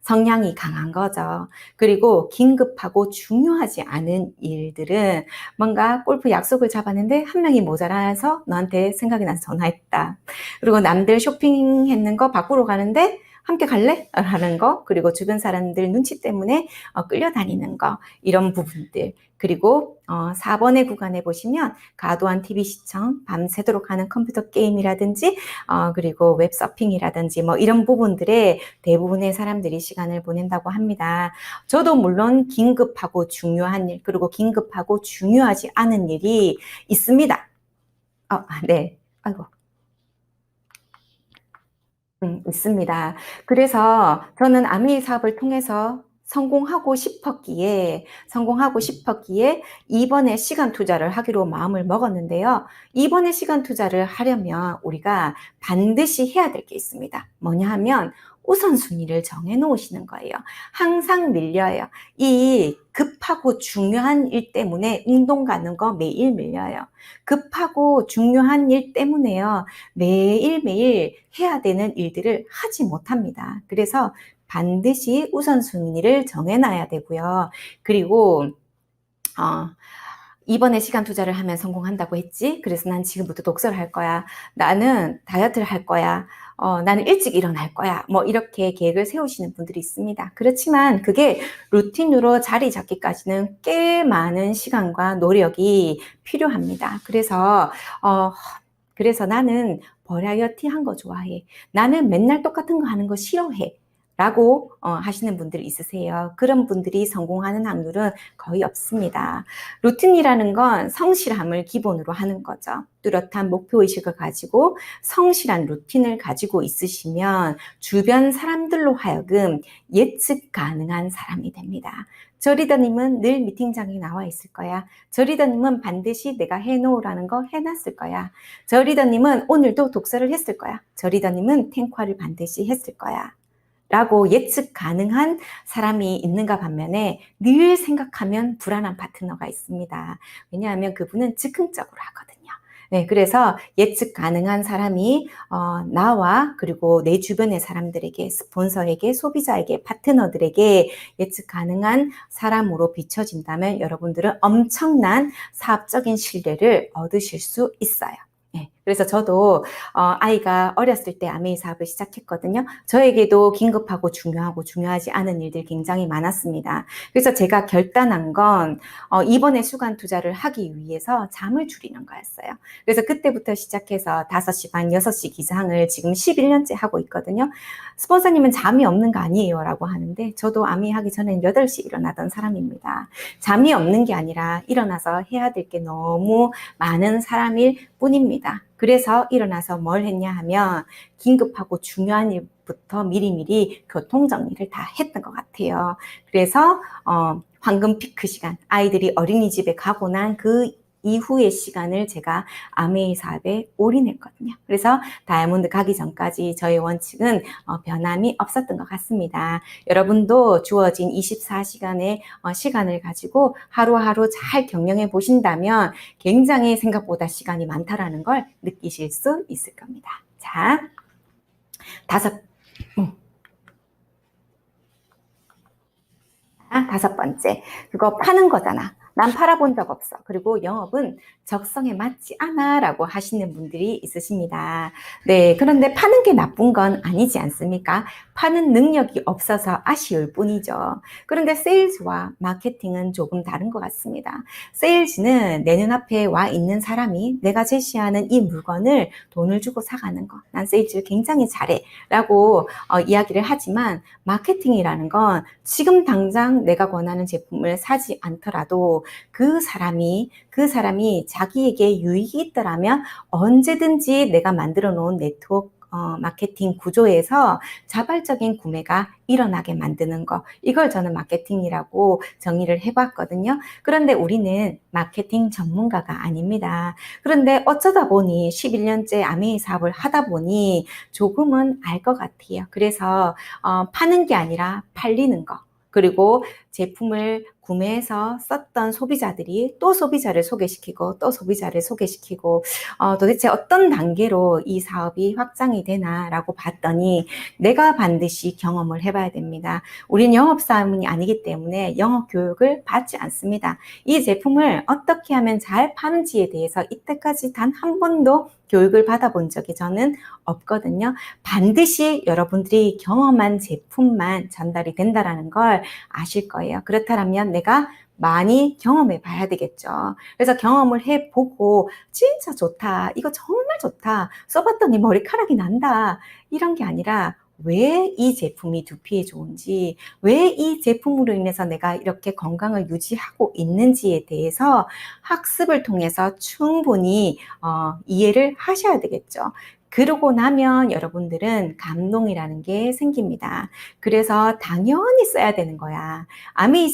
성향이 강한 거죠. 그리고 긴급하고 중요하지 않은 일들은 뭔가 골프 약속을 잡았는데 한 명이 모자라서 너한테 생각이 나서 전화했다. 그리고 남들 쇼핑했는 거 바꾸러 가는데 함께 갈래? 하는 거, 그리고 주변 사람들 눈치 때문에 끌려다니는 거, 이런 부분들. 그리고 4번의 구간에 보시면 과도한 TV 시청, 밤새도록 하는 컴퓨터 게임이라든지 그리고 웹서핑이라든지 뭐 이런 부분들에 대부분의 사람들이 시간을 보낸다고 합니다. 저도 물론 긴급하고 중요한 일, 그리고 긴급하고 중요하지 않은 일이 있습니다. 네. 아이고. 있습니다. 그래서 저는 아미 사업을 통해서 성공하고 싶었기에 2번에 시간 투자를 하기로 마음을 먹었는데요. 2번에 시간 투자를 하려면 우리가 반드시 해야 될 게 있습니다. 뭐냐 하면 우선순위를 정해 놓으시는 거예요. 항상 밀려요. 이 급하고 중요한 일 때문에 운동 가는 거 매일 밀려요. 급하고 중요한 일 때문에요. 매일매일 해야 되는 일들을 하지 못합니다. 그래서 반드시 우선순위를 정해놔야 되고요. 그리고 이번에 시간 투자를 하면 성공한다고 했지. 그래서 난 지금부터 독서를 할 거야. 나는 다이어트를 할 거야. 나는 일찍 일어날 거야. 뭐 이렇게 계획을 세우시는 분들이 있습니다. 그렇지만 그게 루틴으로 자리 잡기까지는 꽤 많은 시간과 노력이 필요합니다. 그래서 나는 버라이어티 한 거 좋아해. 나는 맨날 똑같은 거 하는 거 싫어해. 라고 하시는 분들 있으세요. 그런 분들이 성공하는 확률은 거의 없습니다. 루틴이라는 건 성실함을 기본으로 하는 거죠. 뚜렷한 목표의식을 가지고 성실한 루틴을 가지고 있으시면 주변 사람들로 하여금 예측 가능한 사람이 됩니다. 저 리더님은 늘 미팅장에 나와 있을 거야. 저 리더님은 반드시 내가 해놓으라는 거 해놨을 거야. 저 리더님은 오늘도 독서를 했을 거야. 저 리더님은 탱화를 반드시 했을 거야. 라고 예측 가능한 사람이 있는가 반면에 늘 생각하면 불안한 파트너가 있습니다. 왜냐하면 그분은 즉흥적으로 하거든요. 네, 그래서 예측 가능한 사람이 나와 그리고 내 주변의 사람들에게, 스폰서에게, 소비자에게, 파트너들에게 예측 가능한 사람으로 비춰진다면 여러분들은 엄청난 사업적인 신뢰를 얻으실 수 있어요. 네, 그래서 저도 아이가 어렸을 때 아메이 사업을 시작했거든요. 저에게도 긴급하고 중요하고 중요하지 않은 일들이 굉장히 많았습니다. 그래서 제가 결단한 건 이번에 수간 투자를 하기 위해서 잠을 줄이는 거였어요. 그래서 그때부터 시작해서 5시 반, 6시 기상을 지금 11년째 하고 있거든요. 스폰서님은 잠이 없는 거 아니에요? 라고 하는데 저도 아메이 하기 전에는 8시 일어나던 사람입니다. 잠이 없는 게 아니라 일어나서 해야 될 게 너무 많은 사람일 뿐입니다. 그래서 일어나서 뭘 했냐 하면 긴급하고 중요한 일부터 미리미리 교통정리를 다 했던 것 같아요. 그래서 황금 피크 시간, 아이들이 어린이집에 가고 난 그 이후의 시간을 제가 아메이 사업에 올인했거든요. 그래서 다이아몬드 가기 전까지 저의 원칙은 변함이 없었던 것 같습니다. 여러분도 주어진 24시간의 시간을 가지고 하루하루 잘 경영해 보신다면 굉장히 생각보다 시간이 많다라는 걸 느끼실 수 있을 겁니다. 자, 다섯 번째, 그거 파는 거잖아. 난 팔아본 적 없어. 그리고 영업은 적성에 맞지 않아 라고 하시는 분들이 있으십니다. 네, 그런데 파는 게 나쁜 건 아니지 않습니까? 파는 능력이 없어서 아쉬울 뿐이죠. 그런데 세일즈와 마케팅은 조금 다른 것 같습니다. 세일즈는 내 눈앞에 와 있는 사람이 내가 제시하는 이 물건을 돈을 주고 사가는 거. 난 세일즈를 굉장히 잘해 라고 이야기를 하지만 마케팅이라는 건 지금 당장 내가 원하는 제품을 사지 않더라도 그 사람이 자기에게 유익이 있더라면 언제든지 내가 만들어 놓은 네트워크 마케팅 구조에서 자발적인 구매가 일어나게 만드는 거, 이걸 저는 마케팅이라고 정의를 해봤거든요. 그런데 우리는 마케팅 전문가가 아닙니다. 그런데 어쩌다 보니 11년째 아메이 사업을 하다 보니 조금은 알 것 같아요. 그래서 파는 게 아니라 팔리는 거, 그리고 제품을 구매해서 썼던 소비자들이 또 소비자를 소개시키고 또 소비자를 소개시키고 도대체 어떤 단계로 이 사업이 확장이 되나라고 봤더니 내가 반드시 경험을 해봐야 됩니다. 우린 영업사원이 아니기 때문에 영업 교육을 받지 않습니다. 이 제품을 어떻게 하면 잘 파는지에 대해서 이때까지 단 한 번도 교육을 받아본 적이 저는 없거든요. 반드시 여러분들이 경험한 제품만 전달이 된다는 걸 아실 거예요. 그렇다면 내가 많이 경험해 봐야 되겠죠. 그래서 경험을 해보고 진짜 좋다, 이거 정말 좋다, 써봤더니 머리카락이 난다, 이런 게 아니라 왜 이 제품이 두피에 좋은지, 왜 이 제품으로 인해서 내가 이렇게 건강을 유지하고 있는지에 대해서 학습을 통해서 충분히 이해를 하셔야 되겠죠. 그러고 나면 여러분들은 감동이라는 게 생깁니다. 그래서 당연히 써야 되는 거야. 아메이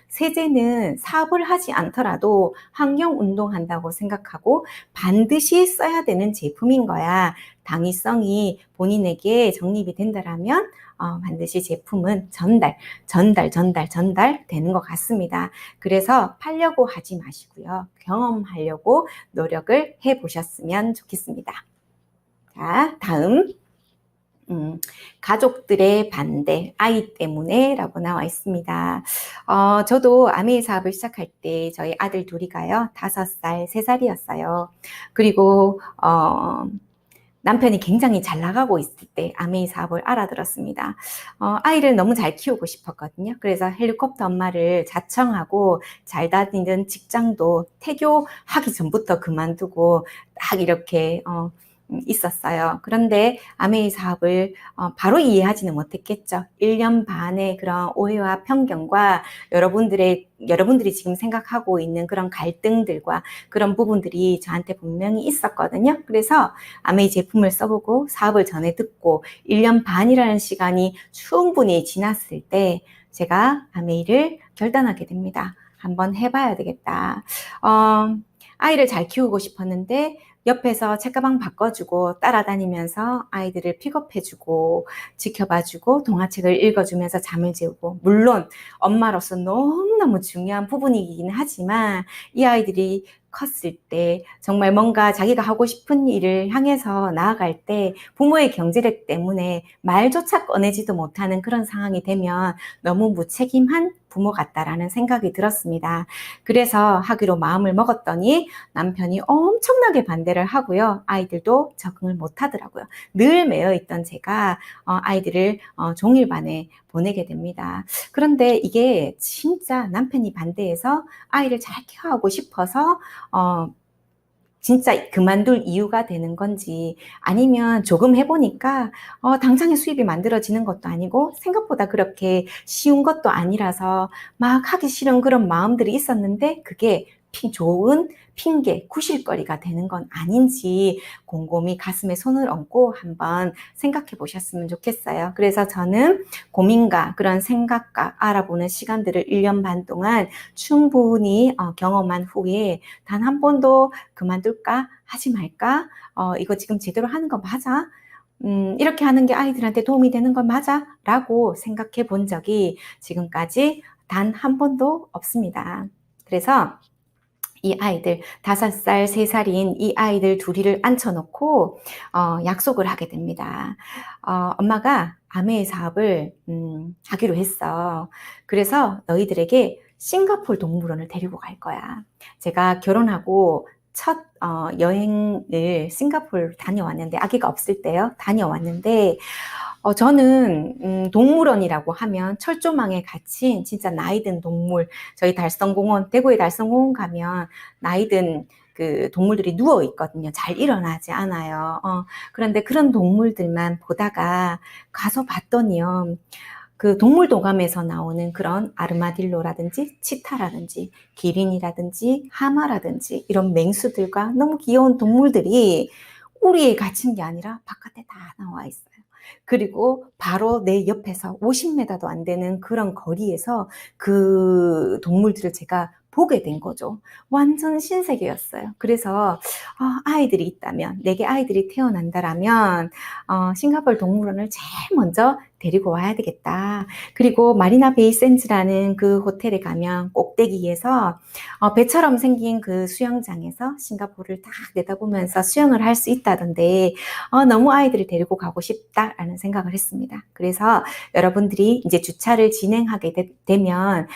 세제는 사업을 하지 않더라도 환경운동 한다고 생각하고 반드시 써야 되는 제품인 거야. 당위성이 본인에게 정립이 된다면 반드시 제품은 전달되는 것 같습니다. 그래서 팔려고 하지 마시고요. 경험하려고 노력을 해보셨으면 좋겠습니다. 자, 다음. 가족들의 반대, 아이 때문에 라고 나와 있습니다. 저도 아메이 사업을 시작할 때 저희 아들 둘이가요, 5살, 3살이었어요. 그리고 남편이 굉장히 잘 나가고 있을 때 아메이 사업을 알아들었습니다. 아이를 너무 잘 키우고 싶었거든요. 그래서 헬리콥터 엄마를 자청하고 잘 다니던 직장도 퇴교하기 전부터 그만두고 딱 이렇게 있었어요. 그런데 아메이 사업을 바로 이해하지는 못했겠죠. 1년 반의 그런 오해와 편견과 여러분들이 지금 생각하고 있는 그런 갈등들과 그런 부분들이 저한테 분명히 있었거든요. 그래서 아메이 제품을 써보고 사업을 전해 듣고 1년 반이라는 시간이 충분히 지났을 때 제가 아메이를 결단하게 됩니다. 한번 해봐야 되겠다. 아이를 잘 키우고 싶었는데 옆에서 책가방 바꿔주고 따라다니면서 아이들을 픽업해주고 지켜봐주고 동화책을 읽어주면서 잠을 재우고, 물론 엄마로서 너무너무 중요한 부분이긴 하지만 이 아이들이 컸을 때 정말 뭔가 자기가 하고 싶은 일을 향해서 나아갈 때 부모의 경제력 때문에 말조차 꺼내지도 못하는 그런 상황이 되면 너무 무책임한 부모 같다라는 생각이 들었습니다. 그래서 하기로 마음을 먹었더니 남편이 엄청나게 반대를 하고요. 아이들도 적응을 못 하더라고요. 늘 매여 있던 제가 아이들을 종일반에 보내게 됩니다. 그런데 이게 진짜 남편이 반대해서 아이를 잘 케어하고 싶어서 진짜 그만둘 이유가 되는 건지, 아니면 조금 해보니까 당장의 수입이 만들어지는 것도 아니고 생각보다 그렇게 쉬운 것도 아니라서 막 하기 싫은 그런 마음들이 있었는데, 그게 좋은 핑계, 구실거리가 되는 건 아닌지 곰곰이 가슴에 손을 얹고 한번 생각해 보셨으면 좋겠어요. 그래서 저는 고민과 그런 생각과 알아보는 시간들을 1년 반 동안 충분히 경험한 후에 단 한 번도 그만둘까? 하지 말까? 이거 지금 제대로 하는 거 맞아? 이렇게 하는 게 아이들한테 도움이 되는 건 맞아? 라고 생각해 본 적이 지금까지 단 한 번도 없습니다. 그래서 이 아이들 5살, 3살인 이 아이들 둘이를 앉혀놓고 약속을 하게 됩니다. 엄마가 아메이 사업을 하기로 했어. 그래서 너희들에게 싱가포르 동물원을 데리고 갈 거야. 제가 결혼하고 첫 여행을 싱가포르 다녀왔는데, 아기가 없을 때요. 다녀왔는데 저는 동물원이라고 하면 철조망에 갇힌 진짜 나이든 동물, 저희 달성공원, 대구의 달성공원 가면 나이든 그 동물들이 누워 있거든요. 잘 일어나지 않아요. 그런데 그런 동물들만 보다가 가서 봤더니요. 그 동물도감에서 나오는 그런 아르마딜로라든지 치타라든지 기린이라든지 하마라든지 이런 맹수들과 너무 귀여운 동물들이 우리에 갇힌 게 아니라 바깥에 다 나와 있어요. 그리고 바로 내 옆에서 50m도 안 되는 그런 거리에서 그 동물들을 제가 보게 된 거죠. 완전 신세계였어요. 그래서 아이들이 있다면, 내게 아이들이 태어난다라면 싱가포르 동물원을 제일 먼저 데리고 와야 되겠다. 그리고 마리나 베이 샌즈라는 그 호텔에 가면 꼭대기에서 배처럼 생긴 그 수영장에서 싱가포르를 딱 내다보면서 수영을 할 수 있다던데 너무 아이들을 데리고 가고 싶다라는 생각을 했습니다. 그래서 여러분들이 이제 주차를 진행하게 되면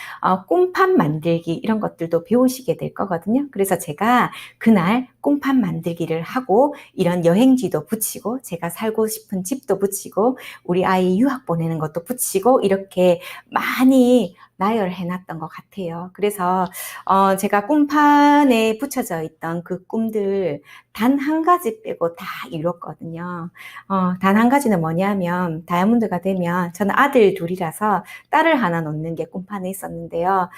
꿈판 만들기 이런 것들도 배우시게 될 거거든요. 그래서 제가 그날 꿈판 만들기를 하고 이런 여행지도 붙이고 제가 살고 싶은 집도 붙이고 우리 아이 유학 보내는 것도 붙이고 이렇게 많이 나열해 놨던 것 같아요. 그래서 제가 꿈판에 붙여져 있던 그 꿈들 단 한 가지 빼고 다 이뤘거든요. 단 한 가지는 뭐냐면 다이아몬드가 되면, 저는 아들 둘이라서 딸을 하나 놓는 게 꿈판에 있었는데요.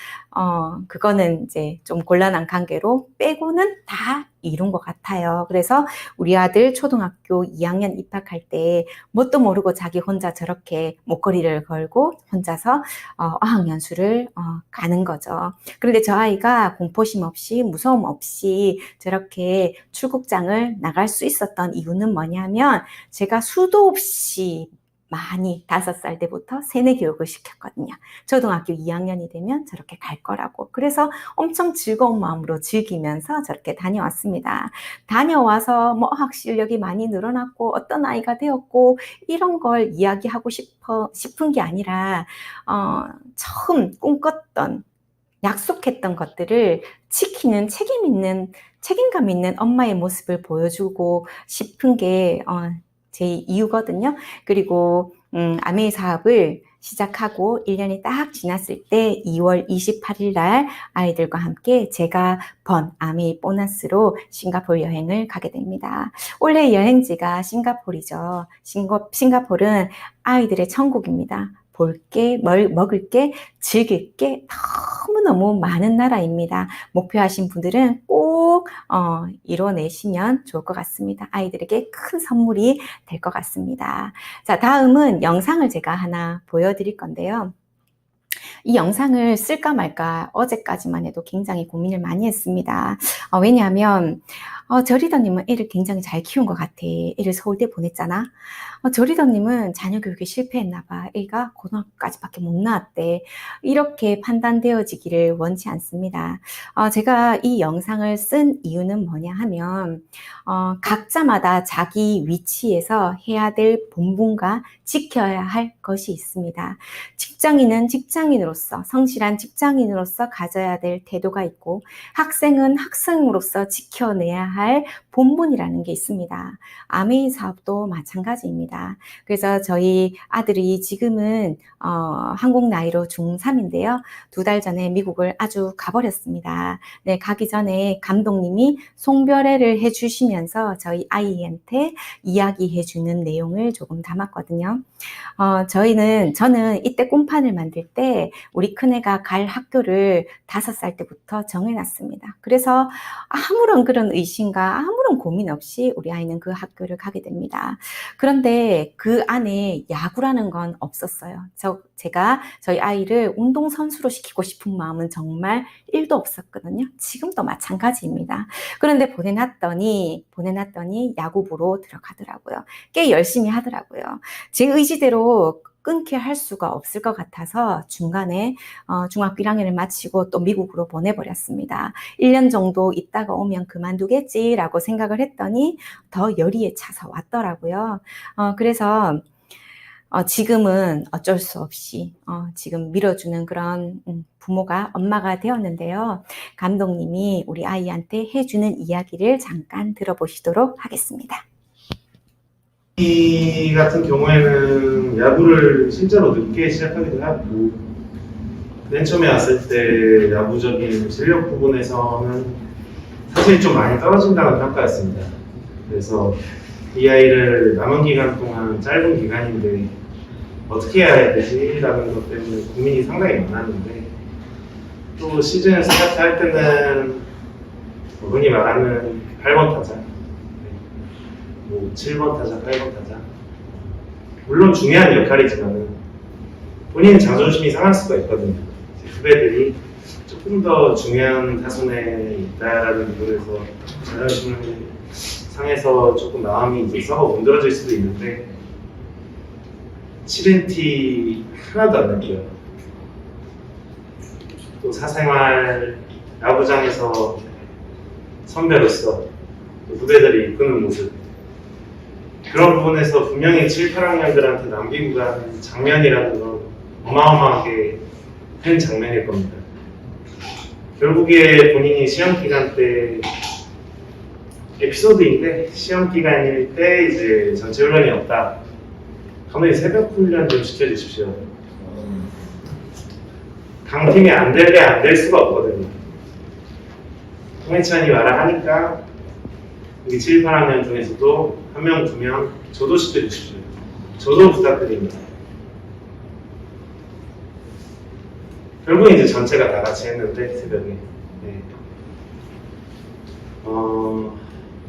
그거는 이제 좀 곤란한 관계로 빼고는 다 이룬 것 같아요. 그래서 우리 아들 초등학교 2학년 입학할 때 뭣도 모르고 자기 혼자 저렇게 목걸이를 걸고 혼자서 어학연수를 가는 거죠. 그런데 저 아이가 공포심 없이 무서움 없이 저렇게 출국장을 나갈 수 있었던 이유는 뭐냐면, 제가 수도 없이 많이 5살 때부터 세뇌 교육을 시켰거든요. 초등학교 2학년이 되면 저렇게 갈 거라고. 그래서 엄청 즐거운 마음으로 즐기면서 저렇게 다녀왔습니다. 다녀와서 뭐 어학 실력이 많이 늘어났고 어떤 아이가 되었고 이런 걸 이야기하고 싶은 게 아니라 처음 꿈꿨던, 약속했던 것들을 지키는 책임감 있는 엄마의 모습을 보여주고 싶은 게 제 이유거든요. 그리고 아메이 사업을 시작하고 1년이 딱 지났을 때 2월 28일 날 아이들과 함께 제가 번 아메이 보너스로 싱가포르 여행을 가게 됩니다. 원래 여행지가 싱가포르죠. 싱가포르는 아이들의 천국입니다. 볼 게, 먹을 게, 즐길 게 너무너무 많은 나라입니다. 목표하신 분들은 꼭 이뤄내시면 좋을 것 같습니다. 아이들에게 큰 선물이 될 것 같습니다. 자, 다음은 영상을 제가 하나 보여드릴 건데요. 이 영상을 쓸까 말까 어제까지만 해도 굉장히 고민을 많이 했습니다. 왜냐하면 저 리더님은 애를 굉장히 잘 키운 것 같아. 애를 서울대 보냈잖아. 저 리더님은 자녀 교육에 실패했나 봐. 애가 고등학교까지밖에 못 나왔대. 이렇게 판단되어지기를 원치 않습니다. 제가 이 영상을 쓴 이유는 뭐냐 하면 각자마다 자기 위치에서 해야 될 본분과 지켜야 할 것이 있습니다. 직장인은 직장 직장인으로서, 성실한 직장인으로서 가져야 될 태도가 있고, 학생은 학생으로서 지켜내야 할 본분이라는 게 있습니다. 아메이 사업도 마찬가지입니다. 그래서 저희 아들이 지금은 한국 나이로 중3인데요. 2달 전에 미국을 아주 가버렸습니다. 네, 가기 전에 감독님이 송별회를 해주시면서 저희 아이한테 이야기해주는 내용을 조금 담았거든요. 저는 이때 꿈판을 만들 때 우리 큰애가 갈 학교를 5살 때부터 정해놨습니다. 그래서 아무런 그런 의심과 아무런 고민 없이 우리 아이는 그 학교를 가게 됩니다. 그런데 그 안에 야구라는 건 없었어요. 제가 저희 아이를 운동선수로 시키고 싶은 마음은 정말 1도 없었거든요. 지금도 마찬가지입니다. 그런데 보내놨더니 야구부로 들어가더라고요. 꽤 열심히 하더라고요. 제 의지대로 끊게 할 수가 없을 것 같아서 중간에 중학교 1학년을 마치고 또 미국으로 보내버렸습니다. 1년 정도 있다가 오면 그만두겠지라고 생각을 했더니 더 열의에 차서 왔더라고요. 그래서 지금은 어쩔 수 없이 지금 밀어주는 그런 부모가, 엄마가 되었는데요. 감독님이 우리 아이한테 해주는 이야기를 잠깐 들어보시도록 하겠습니다. 이 같은 경우에는 야구를 실제로 늦게 시작하기도 하고, 맨 처음에 왔을 때 야구적인 실력 부분에서는 사실 좀 많이 떨어진다는 평가였습니다. 그래서 이 아이를 남은 기간 동안, 짧은 기간인데 어떻게 해야 되지라는 것 때문에 고민이 상당히 많았는데, 또 시즌 스타트 할 때는 흔히 말하는 8번 타자, 7번 타자, 8번 타자, 물론 중요한 역할이지만 본인 자존심이 상할 수가 있거든요. 후배들이 조금 더 중요한 타순에 있다라는 부분에서 자존심을 상해서 조금 마음이 이제 썩어 문드러질 수도 있는데, 7NT 하나도 안 느껴요. 또 사생활 야구장에서 선배로서 후배들이 이끄는 모습, 그런 부분에서 분명히 7, 8학년들한테 남기고 가는 장면이라는 건 어마어마하게 큰 장면일 겁니다. 결국에 본인이 시험기간 때, 에피소드인데, 시험기간일 때 이제 전체 훈련이 없다. 감독님 새벽 훈련 좀 시켜주십시오. 강팀이 안 될래 안 될 수가 없거든요. 홍해찬이 와라 하니까 우리 7, 8학년 중에서도 1명, 2명 저도 시켜주십시오. 저도 부탁드립니다. 결국은 이제 전체가 다 같이 했는데, 새벽에. 네.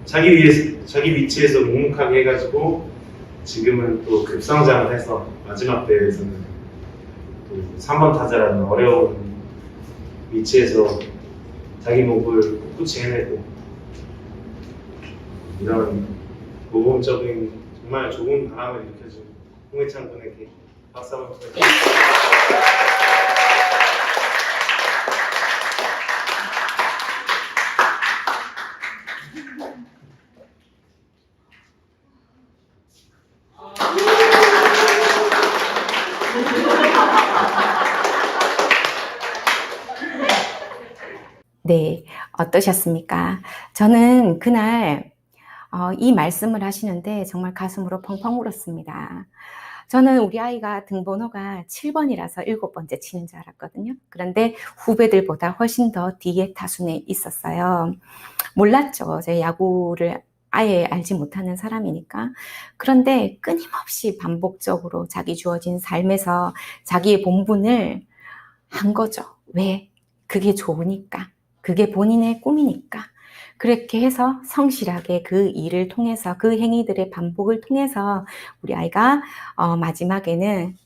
자기 위치에서 묵묵하게 해가지고 지금은 또 급성장을 해서 마지막 대회에서는 또 3번 타자라는 어려운 위치에서 자기 목을 꿋꿋이 해내고, 이런 모범적인 정말 좋은 바람을 일으켜준 홍해찬 군에게 박수 한번 부탁드립니다. 네, 어떠셨습니까? 저는 그날 이 말씀을 하시는데 정말 가슴으로 펑펑 울었습니다. 저는 우리 아이가 등번호가 7번이라서 7번째 치는 줄 알았거든요. 그런데 후배들보다 훨씬 더 뒤에 타순에 있었어요. 몰랐죠. 제 야구를 아예 알지 못하는 사람이니까. 그런데 끊임없이 반복적으로 자기 주어진 삶에서 자기의 본분을 한 거죠. 왜? 그게 좋으니까. 그게 본인의 꿈이니까. 그렇게 해서 성실하게 그 일을 통해서, 그 행위들의 반복을 통해서 우리 아이가 마지막에는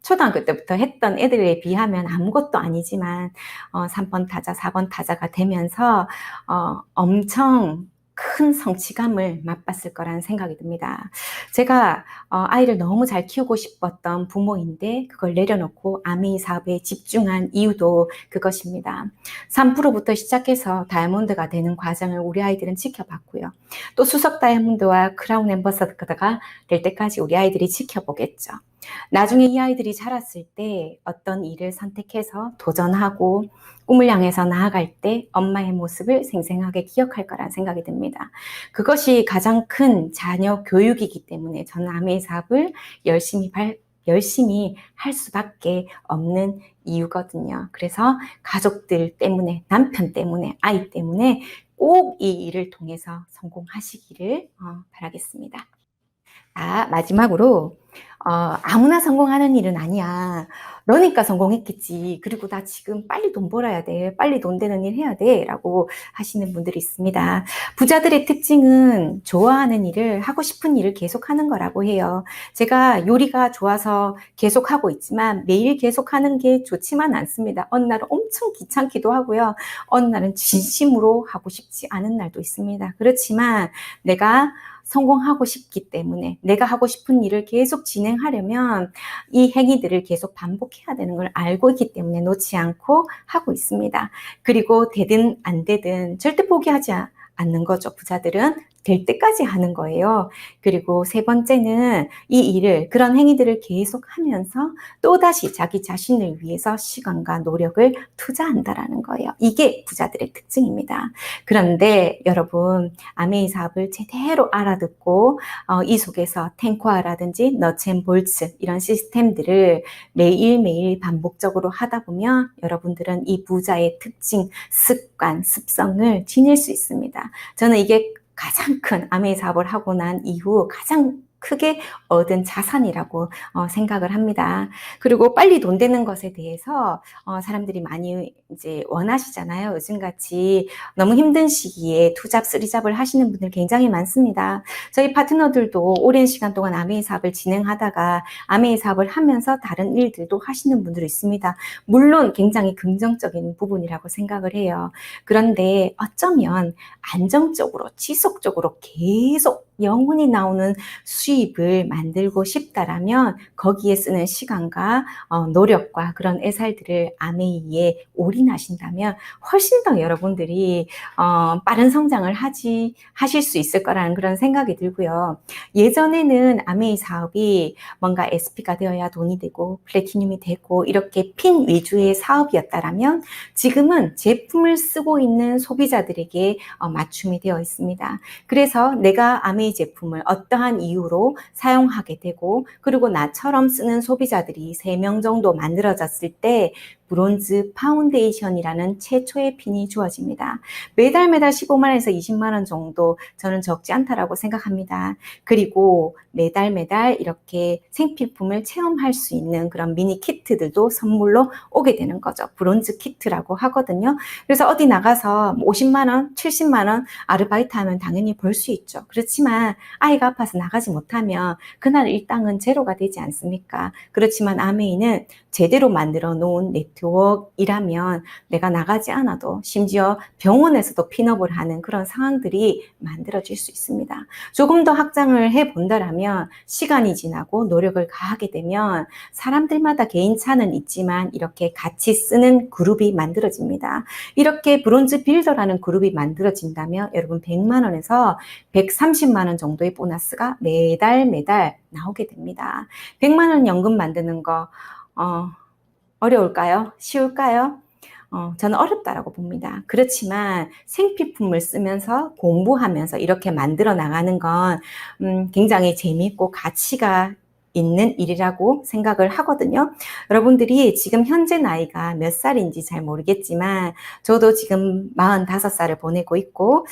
초등학교 때부터 했던 애들에 비하면 아무것도 아니지만 3번 타자, 4번 타자가 되면서 엄청 큰 성취감을 맛봤을 거라는 생각이 듭니다. 제가 아이를 너무 잘 키우고 싶었던 부모인데 그걸 내려놓고 아메이 사업에 집중한 이유도 그것입니다. 3%부터 시작해서 다이아몬드가 되는 과정을 우리 아이들은 지켜봤고요. 또 수석 다이아몬드와 크라운 앰버서더가 될 때까지 우리 아이들이 지켜보겠죠. 나중에 이 아이들이 자랐을 때 어떤 일을 선택해서 도전하고 꿈을 향해서 나아갈 때 엄마의 모습을 생생하게 기억할 거란 생각이 듭니다. 그것이 가장 큰 자녀 교육이기 때문에 저는 아메이 사업을 열심히 할 수밖에 없는 이유거든요. 그래서 가족들 때문에, 남편 때문에, 아이 때문에 꼭 이 일을 통해서 성공하시기를 바라겠습니다. 마지막으로 아무나 성공하는 일은 아니야. 너니까 성공했겠지. 그리고 나 지금 빨리 돈 벌어야 돼. 빨리 돈 되는 일 해야 돼. 라고 하시는 분들이 있습니다. 부자들의 특징은 좋아하는 일을, 하고 싶은 일을 계속하는 거라고 해요. 제가 요리가 좋아서 계속하고 있지만 매일 계속하는 게 좋지만 않습니다. 어느 날은 엄청 귀찮기도 하고요. 어느 날은 진심으로 하고 싶지 않은 날도 있습니다. 그렇지만 내가 성공하고 싶기 때문에 내가 하고 싶은 일을 계속 진행하려면 이 행위들을 계속 반복해야 되는 걸 알고 있기 때문에 놓지 않고 하고 있습니다. 그리고 되든 안 되든 절대 포기하지 않는 거죠. 부자들은 될 때까지 하는 거예요. 그리고 세 번째는 이 일을, 그런 행위들을 계속 하면서 또다시 자기 자신을 위해서 시간과 노력을 투자한다라는 거예요. 이게 부자들의 특징입니다. 그런데 여러분, 아메이 사업을 제대로 알아듣고 이 속에서 탱코아라든지 너츠앤볼츠 이런 시스템들을 매일매일 반복적으로 하다 보면 여러분들은 이 부자의 특징, 습관, 습성을 지닐 수 있습니다. 저는 이게 가장 큰 아메이 사업을 하고 난 이후 가장 크게 얻은 자산이라고 생각을 합니다. 그리고 빨리 돈 되는 것에 대해서 사람들이 많이 이제 원하시잖아요. 요즘같이 너무 힘든 시기에 투잡, 쓰리잡을 하시는 분들 굉장히 많습니다. 저희 파트너들도 오랜 시간 동안 아메이 사업을 진행하다가 아메이 사업을 하면서 다른 일들도 하시는 분들이 있습니다. 물론 굉장히 긍정적인 부분이라고 생각을 해요. 그런데 어쩌면 안정적으로, 지속적으로 계속 영원히 나오는 수입을 만들고 싶다라면 거기에 쓰는 시간과 노력과 그런 애살들을 아메이에 올인하신다면 훨씬 더 여러분들이 빠른 성장을 하실 수 있을 거라는 그런 생각이 들고요. 예전에는 아메이 사업이 뭔가 SP가 되어야 돈이 되고 플래티늄이 되고 이렇게 핀 위주의 사업이었다라면 지금은 제품을 쓰고 있는 소비자들에게 맞춤이 되어 있습니다. 그래서 내가 아메이 제품을 어떠한 이유로 사용하게 되고 그리고 나처럼 쓰는 소비자들이 3명 정도 만들어졌을 때 브론즈 파운데이션이라는 최초의 핀이 주어집니다. 매달 15만 원에서 20만 원 정도 저는 적지 않다라고 생각합니다. 그리고 매달 이렇게 생필품을 체험할 수 있는 그런 미니 키트들도 선물로 오게 되는 거죠. 브론즈 키트라고 하거든요. 그래서 어디 나가서 50만 원, 70만 원 아르바이트 하면 당연히 벌 수 있죠. 그렇지만 아이가 아파서 나가지 못하면 그날 일당은 제로가 되지 않습니까? 그렇지만 아메이는 제대로 만들어 놓은 네트워크이라면 내가 나가지 않아도 심지어 병원에서도 핀업을 하는 그런 상황들이 만들어질 수 있습니다. 조금 더 확장을 해본다라면 시간이 지나고 노력을 가하게 되면 사람들마다 개인차는 있지만 이렇게 같이 쓰는 그룹이 만들어집니다. 이렇게 브론즈 빌더라는 그룹이 만들어진다면 여러분 100만 원에서 130만 원 정도의 보너스가 매달 나오게 됩니다. 100만 원 연금 만드는 거 어려울까요? 쉬울까요? 저는 어렵다라고 봅니다. 그렇지만 생필품을 쓰면서 공부하면서 이렇게 만들어 나가는 건 굉장히 재미있고 가치가 있는 일이라고 생각을 하거든요. 여러분들이 지금 현재 나이가 몇 살인지 잘 모르겠지만 저도 지금 45살을 보내고 있고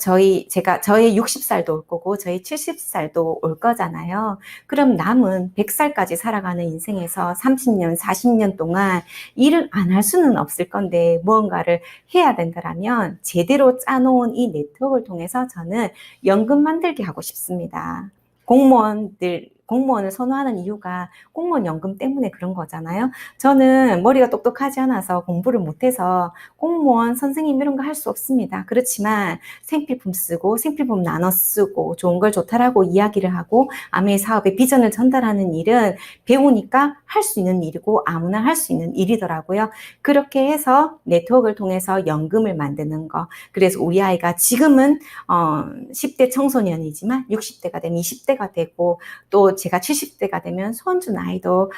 저희 60살도 올 거고 저희 70살도 올 거잖아요. 그럼 남은 100살까지 살아가는 인생에서 30년, 40년 동안 일을 안 할 수는 없을 건데 무언가를 해야 된다라면 제대로 짜놓은 이 네트워크를 통해서 저는 연금 만들게 하고 싶습니다. 공무원들 공무원을 선호하는 이유가 공무원 연금 때문에 그런 거잖아요. 저는 머리가 똑똑하지 않아서 공부를 못해서 공무원, 선생님 이런 거 할 수 없습니다. 그렇지만 생필품 쓰고 생필품 나눠 쓰고 좋은 걸 좋다라고 이야기를 하고 아메이 사업의 비전을 전달하는 일은 배우니까 할 수 있는 일이고 아무나 할 수 있는 일이더라고요. 그렇게 해서 네트워크를 통해서 연금을 만드는 거. 그래서 우리 아이가 지금은 10대 청소년이지만 60대가 되면 20대가 되고 또 제가 70대가 되면 손주 나이도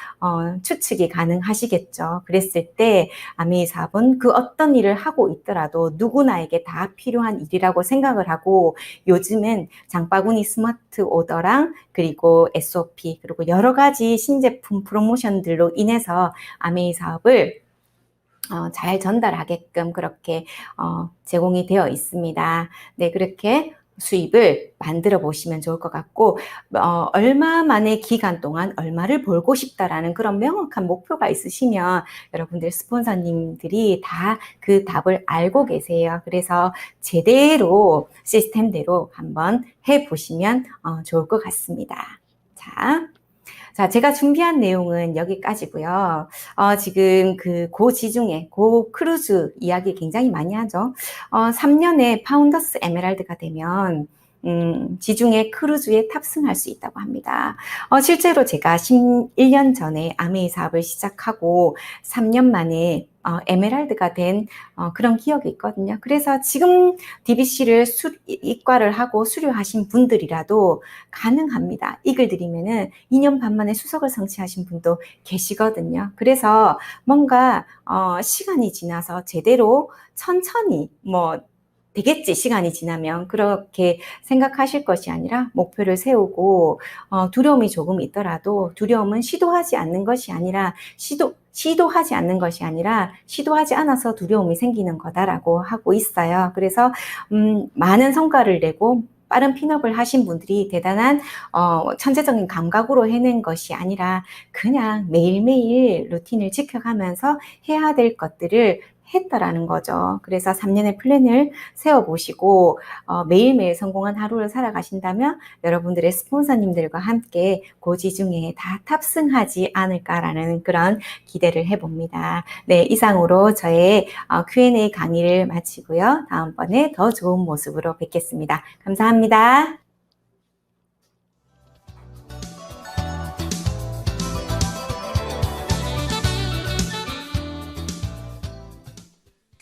추측이 가능하시겠죠. 그랬을 때 아메이 사업은 그 어떤 일을 하고 있더라도 누구나에게 다 필요한 일이라고 생각을 하고 요즘은 장바구니 스마트 오더랑 그리고 SOP 그리고 여러 가지 신제품 프로모션들로 인해서 아메이 사업을 잘 전달하게끔 그렇게 제공이 되어 있습니다. 네, 그렇게 수입을 만들어 보시면 좋을 것 같고 얼마만의 기간 동안 얼마를 벌고 싶다라는 그런 명확한 목표가 있으시면 여러분들 스폰서님들이 다 그 답을 알고 계세요. 그래서 제대로 시스템대로 한번 해보시면 좋을 것 같습니다. 자, 제가 준비한 내용은 여기까지고요. 지금 그 고지중해, 고크루즈 이야기 굉장히 많이 하죠. 3년에 파운더스 에메랄드가 되면 지중해 크루즈에 탑승할 수 있다고 합니다. 실제로 제가 11년 전에 아메이 사업을 시작하고 3년 만에 에메랄드가 된 그런 기억이 있거든요. 그래서 지금 DBC를 이과를 하고 수료하신 분들이라도 가능합니다. 이글 드리면은 2년 반 만에 수석을 성취하신 분도 계시거든요. 그래서 뭔가 시간이 지나서 제대로 천천히 되겠지 시간이 지나면 그렇게 생각하실 것이 아니라 목표를 세우고 두려움이 조금 있더라도 두려움은 시도하지 않는 것이 아니라 시도하지 않는 것이 아니라 시도하지 않아서 두려움이 생기는 거다라고 하고 있어요. 그래서 많은 성과를 내고 빠른 핀업을 하신 분들이 대단한 천재적인 감각으로 해낸 것이 아니라 그냥 매일매일 루틴을 지켜가면서 해야 될 것들을 했다라는 거죠. 그래서 3년의 플랜을 세워보시고 매일매일 성공한 하루를 살아가신다면 여러분들의 스폰서님들과 함께 고지중해에 다 탑승하지 않을까라는 그런 기대를 해봅니다. 네, 이상으로 저의 Q&A 강의를 마치고요. 다음번에 더 좋은 모습으로 뵙겠습니다. 감사합니다.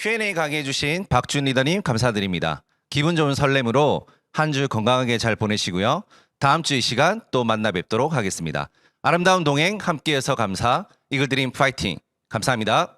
Q&A 강의해주신 박준 리더님 감사드립니다. 기분 좋은 설렘으로 한 주 건강하게 잘 보내시고요. 다음 주 이 시간 또 만나 뵙도록 하겠습니다. 아름다운 동행 함께해서 감사. 이글드림 파이팅. 감사합니다.